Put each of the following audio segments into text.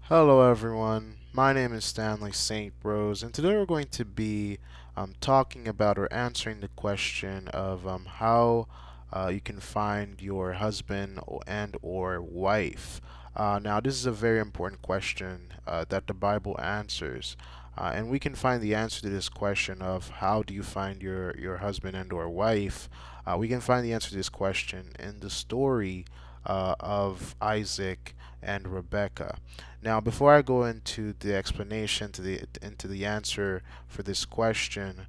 Hello, everyone. My name is Stanley St. Rose, and today we're going to be talking about or answering the question of how you can find your husband and/or wife. Now, this is a very important question that the Bible answers, and we can find the answer to this question of how do you find your husband and/or wife. We can find the answer to this question in the story of Isaac and Rebekah. Now, before I go into the explanation into the answer for this question,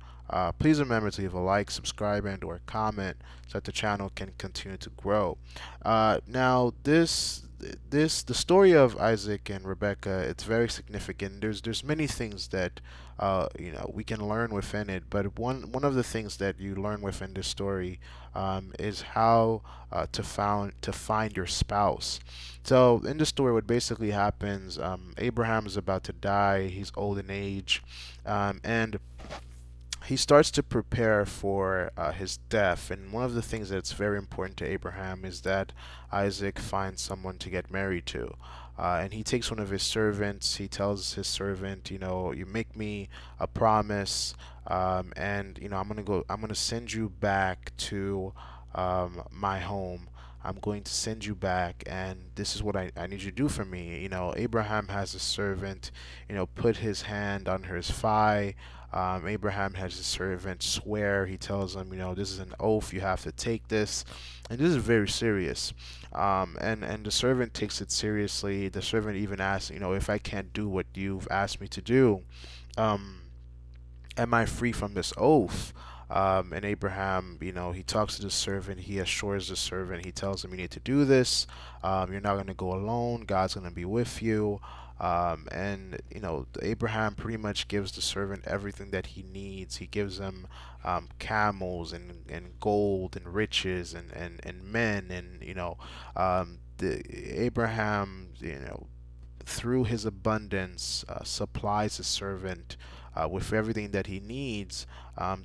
please remember to leave a like, subscribe, and/or comment so that the channel can continue to grow. Now, the story of Isaac and Rebecca, it's very significant. There's many things that we can learn within it, but one of the things that you learn within this story is how to find your spouse. So in the story, what basically happens, Abraham is about to die. He's old in age, and he starts to prepare for his death. And one of the things that's very important to Abraham is that Isaac finds someone to get married to. And he takes one of his servants. He tells his servant, you make me a promise, and I'm gonna send you back to my home. I'm going to send you back, and this is what I need you to do for me. Abraham has a servant, put his hand on his thigh. Abraham has his servant swear. He tells him, this is an oath. You have to take this, and this is very serious. And the servant takes it seriously. The servant even asks, if I can't do what you've asked me to do, um, am I free from this oath? And Abraham, he talks to the servant. He assures the servant. He tells him, you need to do this. You're not going to go alone. God's going to be with you. And Abraham pretty much gives the servant everything that he needs. He gives him camels and gold and riches and men and the Abraham through his abundance supplies his servant with everything that he needs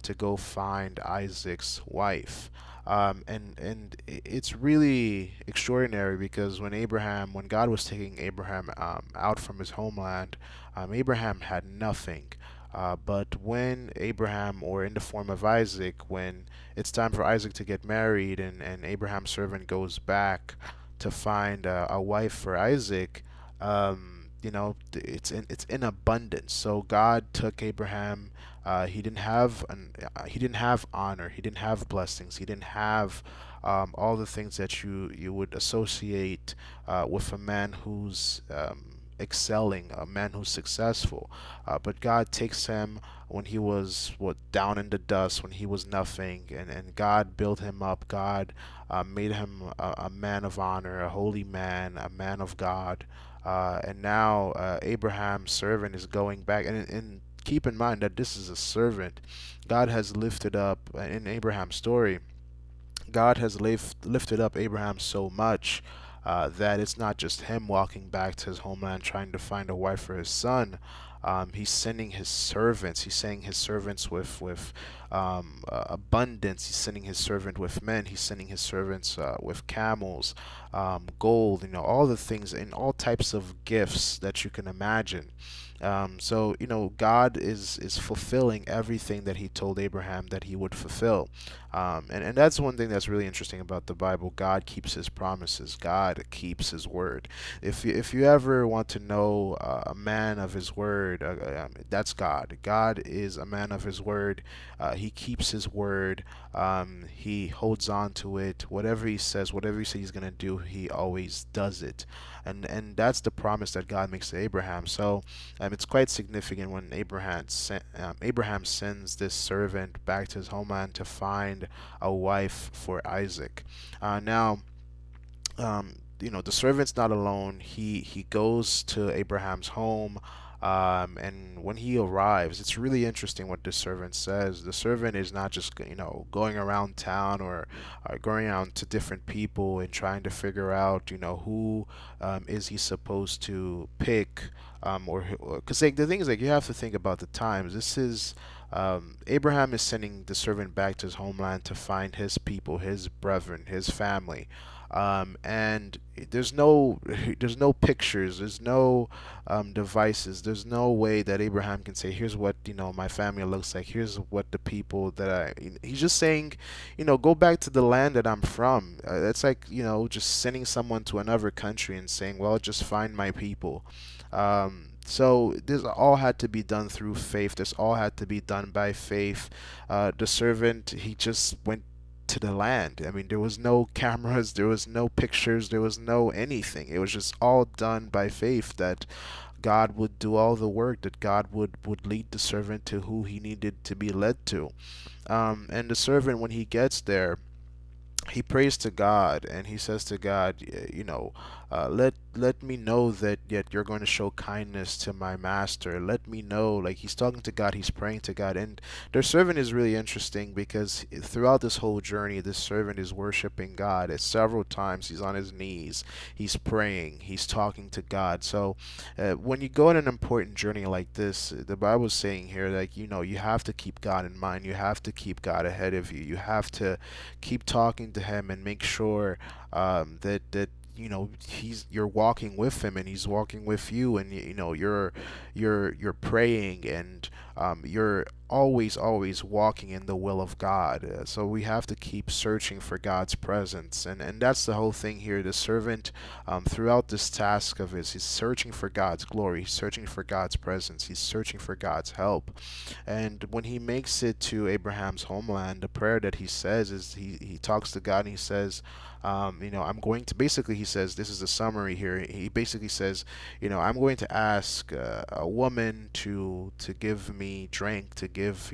to go find Isaac's wife. And it's really extraordinary because when God was taking Abraham out from his homeland, Abraham had nothing. But when Abraham, or in the form of Isaac, when it's time for Isaac to get married, and Abraham's servant goes back to find a wife for Isaac, it's in abundance. So God took Abraham. He didn't have honor. He didn't have blessings. He didn't have all the things that you would associate with a man who's excelling, a man who's successful. But God takes him when he was down in the dust, when he was nothing, and God built him up. God made him a man of honor, a holy man, a man of God. And now Abraham's servant is going back, and keep in mind that this is a servant. God has lifted up in Abraham's story. God has lifted up Abraham so much that it's not just him walking back to his homeland trying to find a wife for his son. He's sending his servants. He's sending his servants with abundance. He's sending his servant with men. He's sending his servants with camels, gold. All the things and all types of gifts that you can imagine. So God is fulfilling everything that He told Abraham that He would fulfill, and that's one thing that's really interesting about the Bible. God keeps His promises. God keeps His word. If you ever want to know a man of His word, that's God. God is a man of His word. He keeps His word. He holds on to it. Whatever He says, whatever He says He's gonna do, He always does it, and that's the promise that God makes to Abraham. So. It's quite significant when Abraham sends this servant back to his homeland to find a wife for Isaac. Now, the servant's not alone. He goes to Abraham's home, and when he arrives, it's really interesting what the servant says. The servant is not just going around town or going around to different people and trying to figure out who is he supposed to pick, or because the thing is, like, you have to think about the times. This is Abraham is sending the servant back to his homeland to find his people, his brethren, his family. And there's no there's no pictures, there's no devices, there's no way that Abraham can say, here's what my family looks like, here's what the people that I he's just saying, go back to the land that I'm from. It's like, just sending someone to another country and saying, well, just find my people. So this all had to be done through faith. This all had to be done by faith. The servant, he just went to the land. I mean, there was no cameras, there was no pictures, there was no anything. It was just all done by faith that God would do all the work, that God would lead the servant to who he needed to be led to. And the servant, when he gets there, he prays to God and he says to God, let me know that yet you're going to show kindness to my master. Let me know, like he's talking to God, he's praying to God, and their servant is really interesting because throughout this whole journey, this servant is worshiping God. At several times, he's on his knees, he's praying, he's talking to God. So, when you go on an important journey like this, the Bible is saying here, like you have to keep God in mind. You have to keep God ahead of you. You have to keep talking to him and make sure that you're walking with him and he's walking with you, and you're praying, and you're always walking in the will of God. So we have to keep searching for God's presence, and that's the whole thing here. The servant, throughout this task of his, he's searching for God's glory, he's searching for God's presence, he's searching for God's help. And when he makes it to Abraham's homeland, the prayer that he says is he talks to God and he says, I'm going to, basically, he says, this is a summary here. He basically says, I'm going to ask a woman to give me drink, to give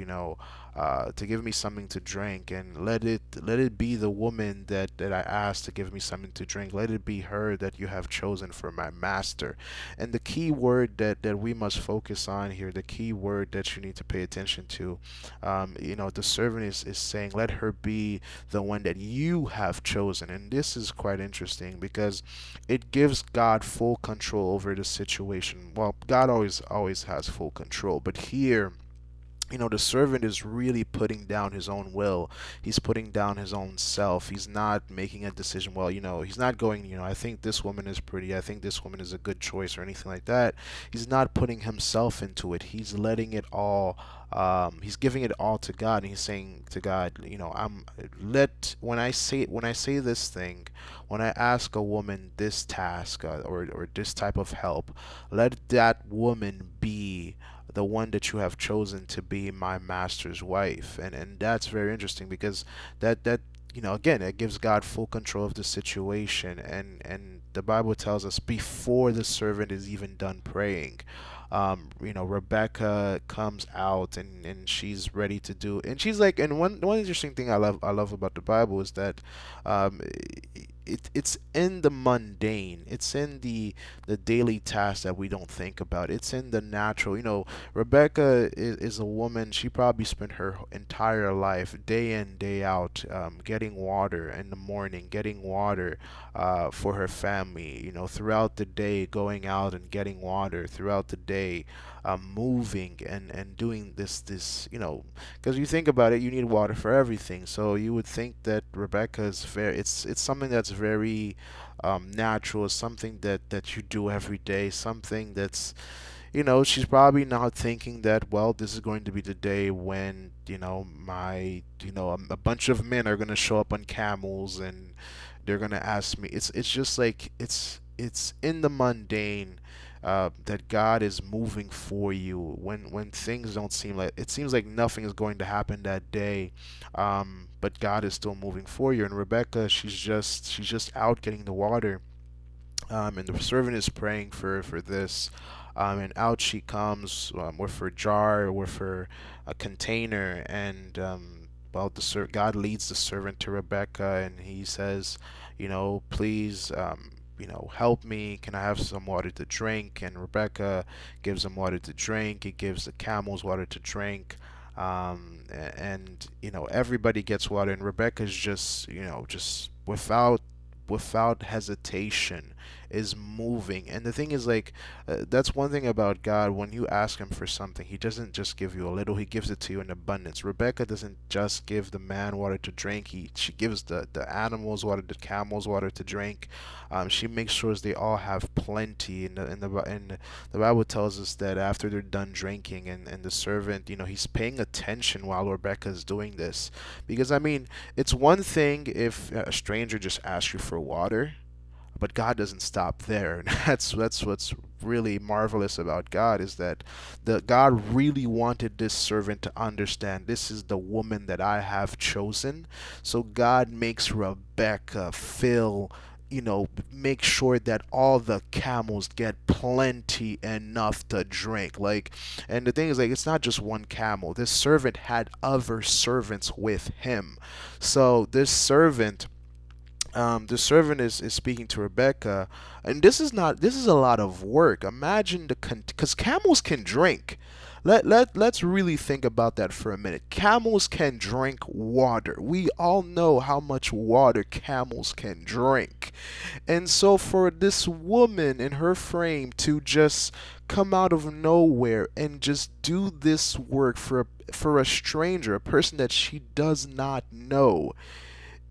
me something to drink, and let it be the woman that I asked to give me something to drink. Let it be her that you have chosen for my master. And the key word that we must focus on here, the key word that you need to pay attention to, the servant is saying, let her be the one that you have chosen. And this is quite interesting because it gives God full control over the situation. Well, God always has full control, but here, the servant is really putting down his own will. He's putting down his own self. He's not making a decision. Well, he's not going, I think this woman is pretty. I think this woman is a good choice or anything like that. He's not putting himself into it. He's letting it all, he's giving it all to God. And he's saying to God, when I say this thing, when I ask a woman this task, or this type of help, let that woman be the one that you have chosen to be my master's wife. And that's very interesting because that again, it gives God full control of the situation. And the Bible tells us before the servant is even done praying, Rebecca comes out, and she's ready to do, and she's like, and one interesting thing I love about the Bible is that um, it's in the mundane, it's in the daily tasks that we don't think about, it's in the natural. Rebecca is a woman. She probably spent her entire life, day in, day out, getting water in the morning, getting water for her family, throughout the day, going out and getting water throughout the day, moving and doing this, because you think about it, you need water for everything. So you would think that Rebecca is very, it's something that's very natural, something that you do every day, something that's, she's probably not thinking that, well, this is going to be the day when, a bunch of men are going to show up on camels and they're going to ask me. It's just like, it's in the mundane, that God is moving for you when things don't seem like, it seems like nothing is going to happen that day, but God is still moving for you. And Rebecca, she's just out getting the water, and the servant is praying for this, and out she comes, with her jar, with her container, and well, God leads the servant to Rebecca, and he says, please, help me. Can I have some water to drink? And Rebecca gives him water to drink. He gives the camels water to drink. And everybody gets water, and Rebecca's just, just without hesitation, is moving. And the thing is, like, that's one thing about God. When you ask Him for something, He doesn't just give you a little; He gives it to you in abundance. Rebecca doesn't just give the man water to drink; she gives the animals water, the camels water to drink. She makes sure they all have plenty. And the Bible tells us that after they're done drinking, and the servant, he's paying attention while Rebecca is doing this, because I mean, it's one thing if a stranger just asks you for water, but God doesn't stop there. That's what's really marvelous about God, is that the God really wanted this servant to understand, this is the woman that I have chosen. So God makes Rebecca feel, make sure that all the camels get plenty enough to drink. Like, and the thing is, like, it's not just one camel. This servant had other servants with him. So the servant is speaking to Rebecca, and this is a lot of work. Imagine because camels can drink. Let's really think about that for a minute. Camels can drink water. We all know how much water camels can drink. And so for this woman in her frame to just come out of nowhere and just do this work for a stranger, a person that she does not know,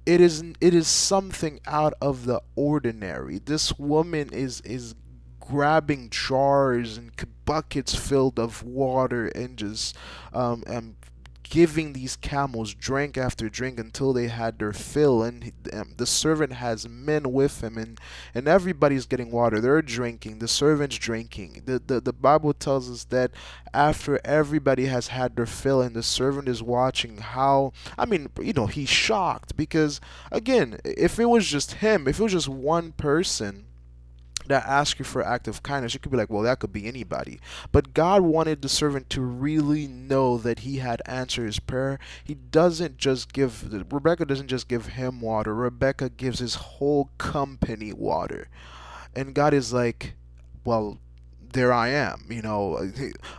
it is something out of the ordinary. This woman is grabbing jars and buckets filled of water and just giving these camels drink after drink until they had their fill. And the servant has men with him, and everybody's getting water. They're drinking. The servant's drinking. The Bible tells us that after everybody has had their fill and the servant is watching how, I mean, he's shocked, because again, if it was just him, if it was just one person that ask you for act of kindness, you could be like, well, that could be anybody. But God wanted the servant to really know that he had answered his prayer. He doesn't just give, Rebecca doesn't just give him water, Rebecca gives his whole company water. And God is like, well, there I am.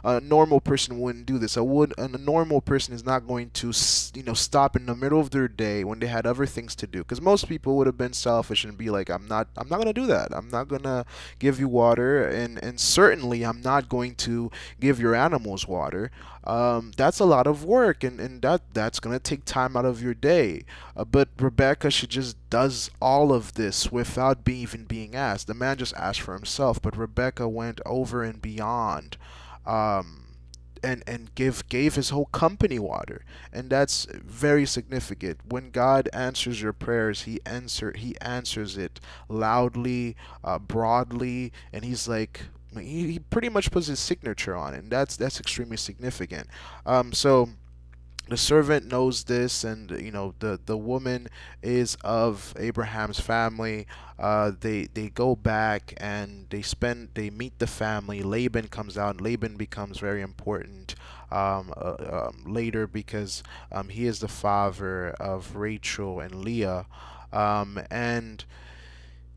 A normal person wouldn't do this. A normal person is not going to, stop in the middle of their day when they had other things to do. Because most people would have been selfish and be like, I'm not gonna do that. I'm not gonna give you water, and certainly I'm not going to give your animals water. That's a lot of work, and that's gonna take time out of your day. But Rebecca, she just does all of this without even being asked. The man just asked for himself, but Rebecca went over and beyond, um, and gave his whole company water, and that's very significant. When God answers your prayers, he answers it loudly, broadly, and he's like. He pretty much puts his signature on it, and that's extremely significant. So the servant knows this, and the woman is of Abraham's family. They go back and they meet the family. Laban comes out. Laban becomes very important later, because he is the father of Rachel and Leah. And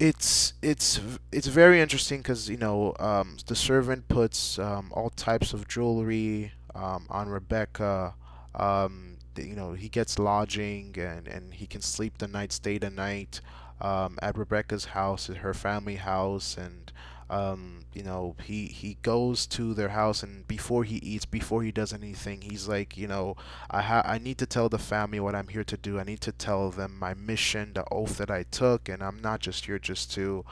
it's very interesting, because the servant puts all types of jewelry on Rebecca. He gets lodging, and he can sleep the night, stay the night at Rebecca's house, at her family house. And he goes to their house, and before he eats, before he does anything, he's like, I need to tell the family what I'm here to do. I need to tell them my mission, the oath that I took, and I'm not just here just to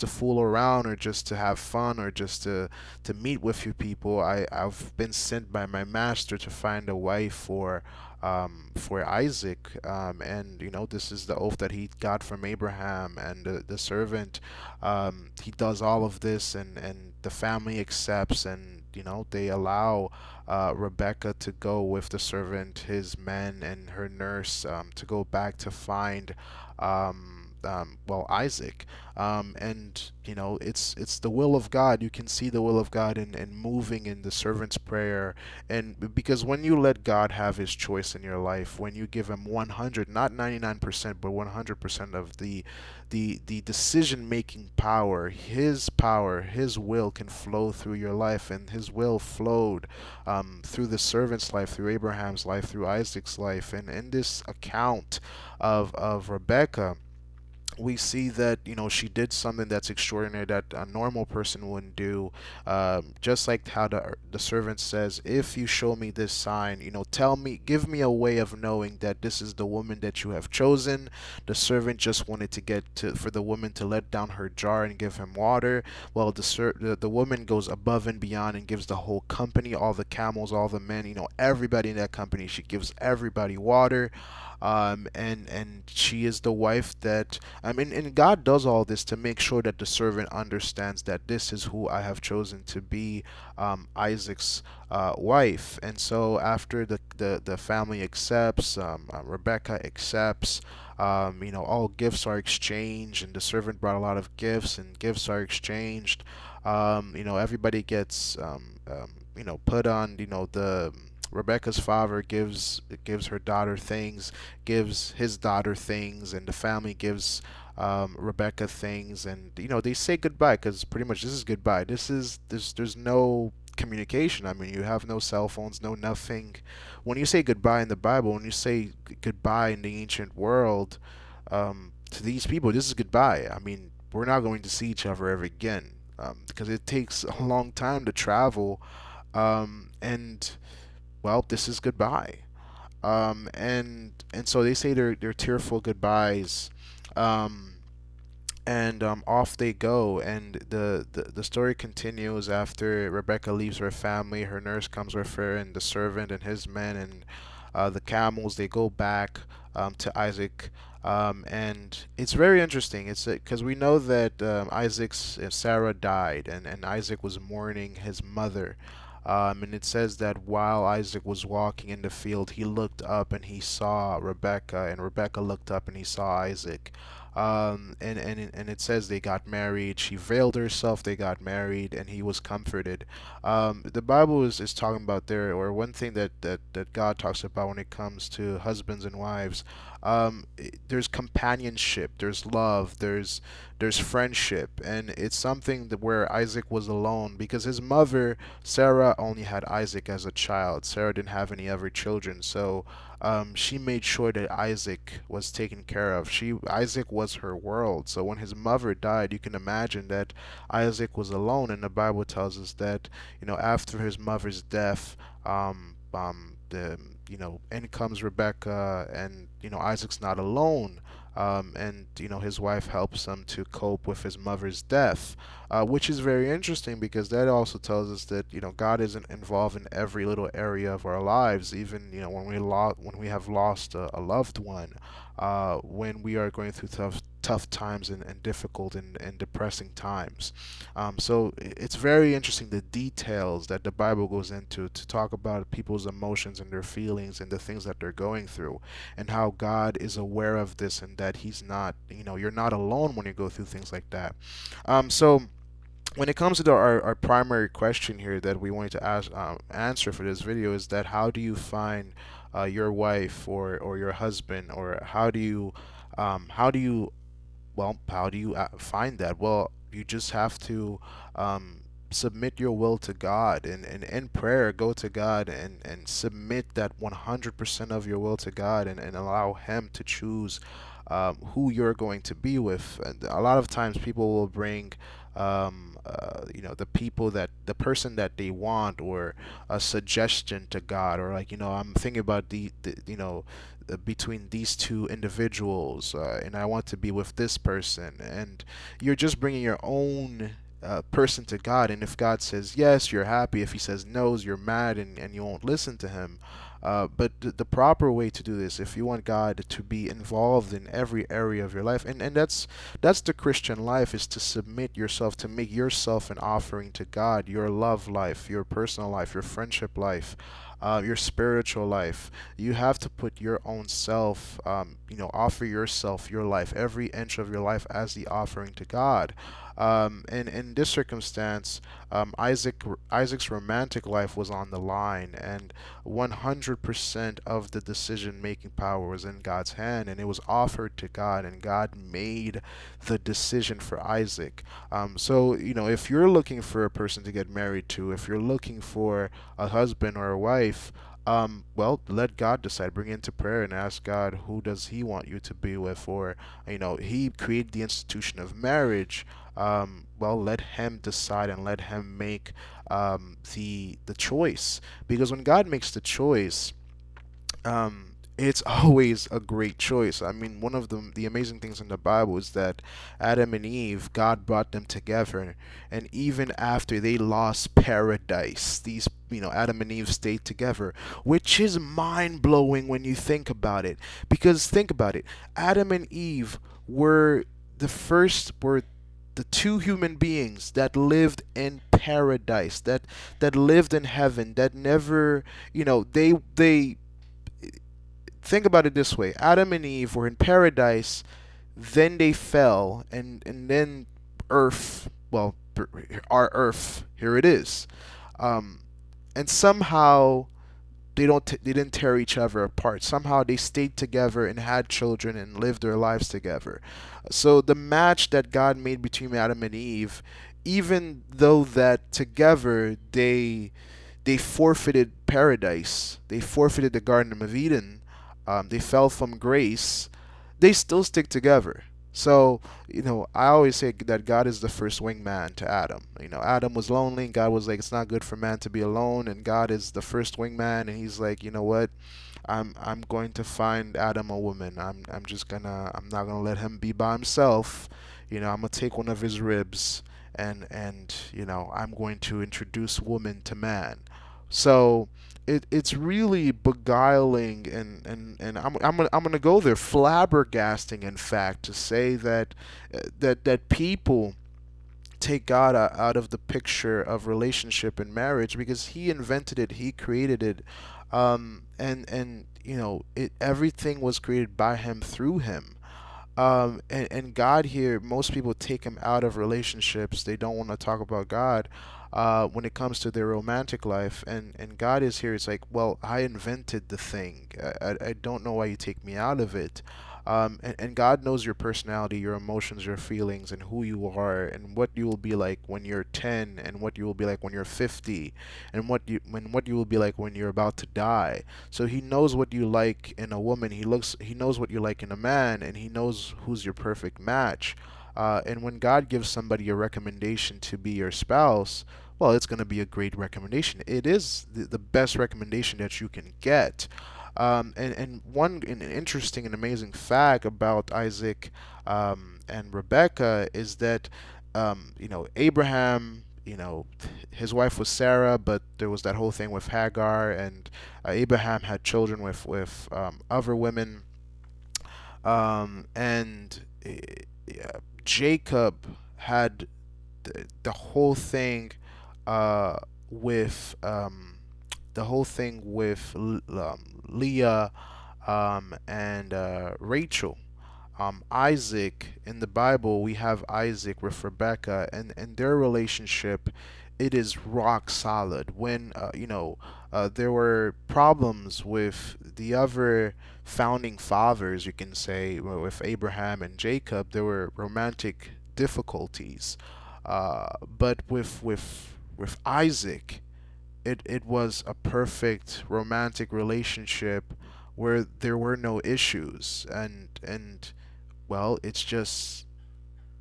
fool around, or just to have fun, or just to meet with you people. I've been sent by my master to find a wife for Isaac, and this is the oath that he got from Abraham. And the servant, he does all of this, and the family accepts, and they allow Rebecca to go with the servant, his men, and her nurse, to go back to find Isaac. And it's the will of God. You can see the will of God in moving in the servant's prayer. And because when you let God have his choice in your life, when you give him 100, not 99%, but 100% of the decision making power, his will can flow through your life. And his will flowed through the servant's life, through Abraham's life, through Isaac's life. And in this account of Rebecca, we see that she did something that's extraordinary that a normal person wouldn't do. Just like how the servant says, "If you show me this sign, tell me, give me a way of knowing that this is the woman that you have chosen." The servant just wanted to get to for the woman to let down her jar and give him water. Well, the woman goes above and beyond and gives the whole company, all the camels, all the men, everybody in that company. She gives everybody water. And she is the wife that, I mean, and God does all this to make sure that the servant understands that this is who I have chosen to be Isaac's wife. And so after the family accepts, Rebecca accepts. All gifts are exchanged, and the servant brought a lot of gifts, and gifts are exchanged. Everybody gets put on. The Rebecca's father gives her daughter things, gives his daughter things, and the family gives Rebecca things, and they say goodbye because pretty much this is goodbye. There's no communication. I mean, you have no cell phones, no nothing. When you say goodbye in the Bible, when you say goodbye in the ancient world, to these people, this is goodbye. I mean, we're not going to see each other ever again, because it takes a long time to travel, and well, this is goodbye. And so they say their tearful goodbyes, um, and off they go. And the story continues after Rebecca leaves her family. Her nurse comes with her, and the servant and his men, and the camels. They go back to Isaac. And it's very interesting. It's because we know that Isaac's Sarah died, and Isaac was mourning his mother. And it says that while Isaac was walking in the field, he looked up and he saw Rebecca, and Rebecca looked up and he saw Isaac. And it says they got married. She veiled herself. They got married, and he was comforted. The Bible is talking about there, or one thing that God talks about when it comes to husbands and wives. There's companionship, there's love, there's friendship, and it's something that where Isaac was alone because his mother Sarah only had Isaac as a child. Sarah didn't have any other children, so she made sure that Isaac was taken care of. Isaac was her world. So when his mother died, you can imagine that Isaac was alone. And the Bible tells us that after his mother's death, the in comes Rebecca, and Isaac's not alone. And his wife helps him to cope with his mother's death, which is very interesting because that also tells us that God isn't involved in every little area of our lives, even when when we have lost a loved one, when we are going through tough times and difficult and depressing times. So it's very interesting the details that the Bible goes into to talk about people's emotions and their feelings and the things that they're going through, and how God is aware of this and that He's not, you're not alone when you go through things like that. So when it comes to our primary question here that we wanted to answer for this video is that how do you find your wife or your husband, or how do you how do you find that? Well, you just have to submit your will to God, and in prayer, go to God and submit that 100% of your will to God, and allow Him to choose who you're going to be with. And a lot of times people will bring the person that they want, or a suggestion to God, or like I'm thinking about between these two individuals, and I want to be with this person, and you're just bringing your own person to God. And if God says yes, you're happy. If He says no, you're mad, and you won't listen to Him. But the proper way to do this, if you want God to be involved in every area of your life, and that's the Christian life, is to submit yourself, to make yourself an offering to God, your love life, your personal life, your friendship life, your spiritual life. You have to put your own self, offer yourself, your life, every inch of your life as the offering to God. And in this circumstance, Isaac's romantic life was on the line, and 100% of the decision-making power was in God's hand, and it was offered to God, and God made the decision for Isaac. So, if you're looking for a person to get married to, if you're looking for a husband or a wife, well, let God decide. Bring it into prayer and ask God, who does He want you to be with? Or, He created the institution of marriage. Well, let Him decide and let Him make the choice. Because when God makes the choice, it's always a great choice. I mean, one of the amazing things in the Bible is that Adam and Eve, God brought them together, and even after they lost paradise, these Adam and Eve stayed together, which is mind blowing when you think about it. Because think about it, Adam and Eve were were the two human beings that lived in paradise, that lived in heaven, that never, they think about it this way: Adam and Eve were in paradise, then they fell, and then Earth, well, our Earth, here it is, um, and somehow they didn't tear each other apart. Somehow they stayed together and had children and lived their lives together. So the match that God made between Adam and Eve, even though that together they forfeited paradise, they forfeited the Garden of Eden, they fell from grace, they still stick together. So, I always say that God is the first wingman to Adam. Adam was lonely, and God was like, it's not good for man to be alone, and God is the first wingman, and He's like, you know what? I'm going to find Adam a woman. I'm not gonna let him be by himself. I'm gonna take one of his ribs, and I'm going to introduce woman to man. So it's really beguiling, and I'm gonna go there, flabbergasting, in fact, to say that people take God out of the picture of relationship and marriage, because He invented it, He created it, and everything was created by Him, through Him. And God here, most people take Him out of relationships. They don't want to talk about God when it comes to their romantic life. And God is here. It's like, well, I invented the thing. I don't know why you take me out of it. And God knows your personality, your emotions, your feelings, and who you are, and what you will be like when you're 10, and what you will be like when you're 50, and what you will be like when you're about to die. So He knows what you like in a woman. He knows what you like in a man, and He knows who's your perfect match. And when God gives somebody a recommendation to be your spouse, well, it's going to be a great recommendation. It is the best recommendation that you can get. And an interesting and amazing fact about Isaac and Rebecca is that, Abraham, his wife was Sarah, but there was that whole thing with Hagar, and Abraham had children with other women, and yeah, Jacob had the whole thing uh, with Leah and Rachel. Isaac, in the Bible, we have Isaac with Rebecca, and their relationship, it is rock solid. When there were problems with the other founding fathers, you can say, with Abraham and Jacob, there were romantic difficulties. But with Isaac, it was a perfect romantic relationship where there were no issues, and well, it's just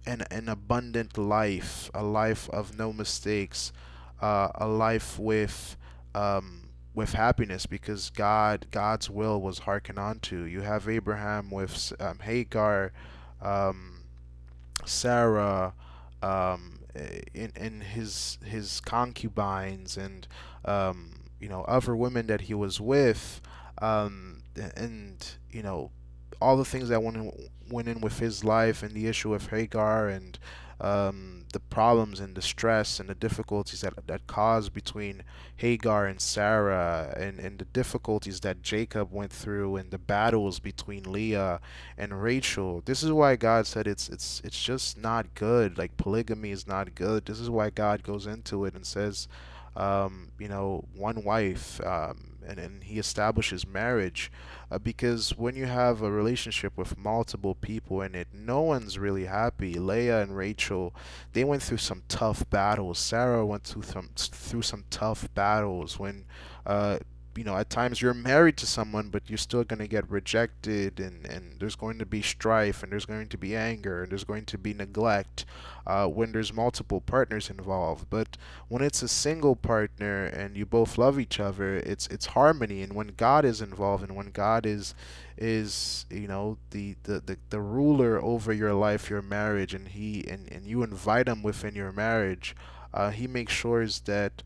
an abundant life, a life of no mistakes, a life with happiness, because God's will was hearkened onto. You have Abraham with Hagar, um, Sarah, in his concubines, and other women that he was with, and all the things that went in with his life, and the issue of Hagar, and the problems and the stress and the difficulties that caused between Hagar and Sarah, and the difficulties that Jacob went through, and the battles between Leah and Rachel. This is why God said it's just not good. Like, polygamy is not good. This is why God goes into it and says, one wife, and He establishes marriage, because when you have a relationship with multiple people in it, no one's really happy. Leah and Rachel, they went through some tough battles. Sarah went through some tough battles when uh, at times you're married to someone, but you're still going to get rejected, and there's going to be strife, and there's going to be anger, and there's going to be neglect when there's multiple partners involved. But when it's a single partner and you both love each other, it's harmony. And when God is involved, and when God is the ruler over your life, your marriage, and and you invite him within your marriage, he makes sure that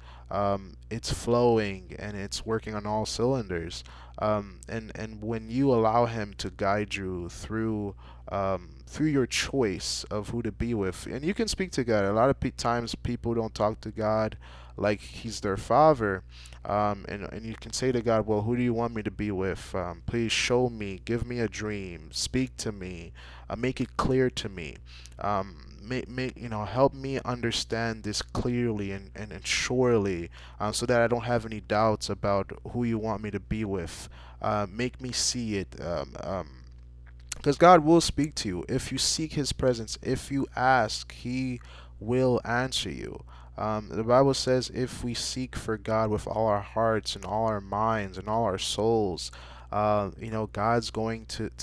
it's flowing and it's working on all cylinders. And when you allow him to guide you through your choice of who to be with, and you can speak to God. A lot of times people don't talk to God like he's their father. And you can say to God, well, who do you want me to be with? Please show me, give me a dream, speak to me, make it clear to me. Help me understand this clearly and surely, so that I don't have any doubts about who you want me to be with. Make me see it. Because God will speak to you if you seek His presence. If you ask, He will answer you. The Bible says if we seek for God with all our hearts and all our minds and all our souls, God's going to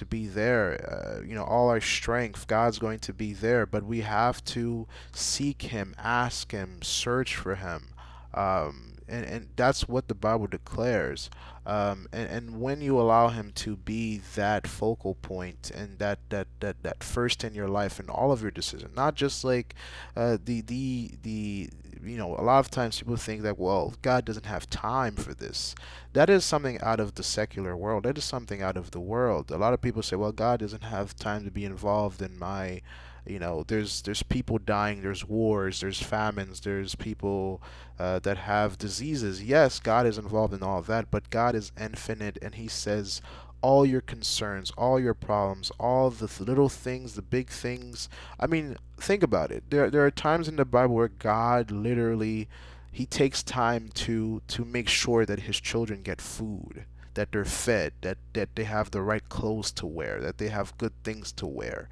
be there. All our strength, God's going to be there. But we have to seek Him, ask Him, search for Him. And that's what the Bible declares. And when you allow him to be that focal point and that first in your life and all of your decisions, not just like the a lot of times people think that, well, God doesn't have time for this. That is something out of the secular world. That is something out of the world. A lot of people say, well, God doesn't have time to be involved in my, there's people dying, there's wars, there's famines, there's people that have diseases. Yes, God is involved in all of that, but God is infinite, and He says all your concerns, all your problems, all the little things, the big things. I mean, think about it. There are times in the Bible where God literally He takes time to make sure that His children get food, that they're fed, that they have the right clothes to wear, that they have good things to wear.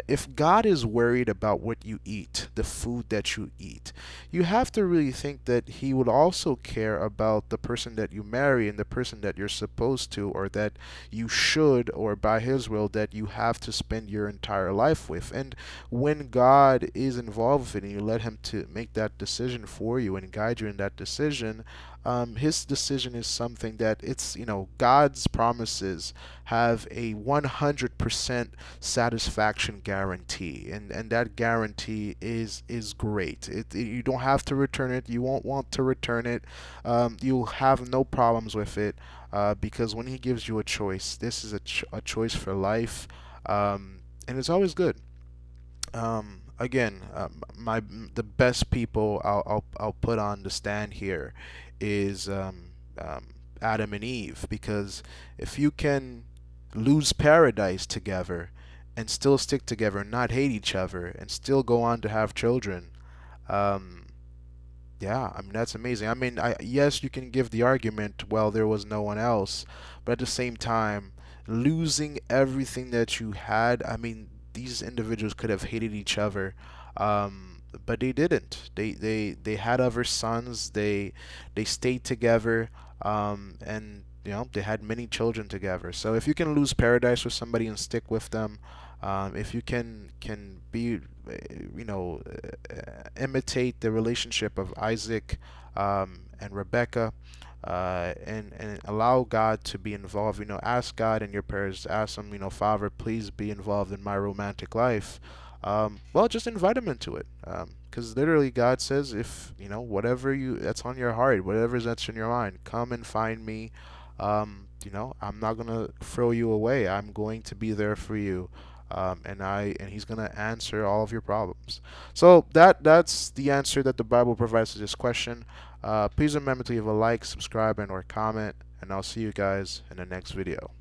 If God is worried about what you eat, the food that you eat, you have to really think that He would also care about the person that you marry and the person that you're supposed to, or that you should, or by His will, that you have to spend your entire life with. And when God is involved with it and you let Him to make that decision for you and guide you in that decision, His decision is something that God's promises have a 100% satisfaction guarantee, and that guarantee is great. You don't have to return it. You won't want to return it. You'll have no problems with it, because when He gives you a choice, this is a choice for life, and it's always good. Again, the best people I'll put on the stand here is Adam and Eve, because if you can lose paradise together and still stick together and not hate each other and still go on to have children, um, yeah, I mean that's amazing. I mean, yes, you can give the argument, well, there was no one else, but at the same time, losing everything that you had, I mean, these individuals could have hated each other, but they didn't. They had other sons. They stayed together, and they had many children together. So if you can lose paradise with somebody and stick with them, if you can be imitate the relationship of Isaac and Rebecca, and allow God to be involved. Ask God in your prayers. Ask Him, Father, please be involved in my romantic life. Well, just invite Him into it. Because literally, God says, if whatever that's on your heart, whatever's that's in your mind, come and find me. I'm not gonna throw you away. I'm going to be there for you. And He's gonna answer all of your problems. So that's the answer that the Bible provides to this question. Please remember to leave a like, subscribe, and or comment, and I'll see you guys in the next video.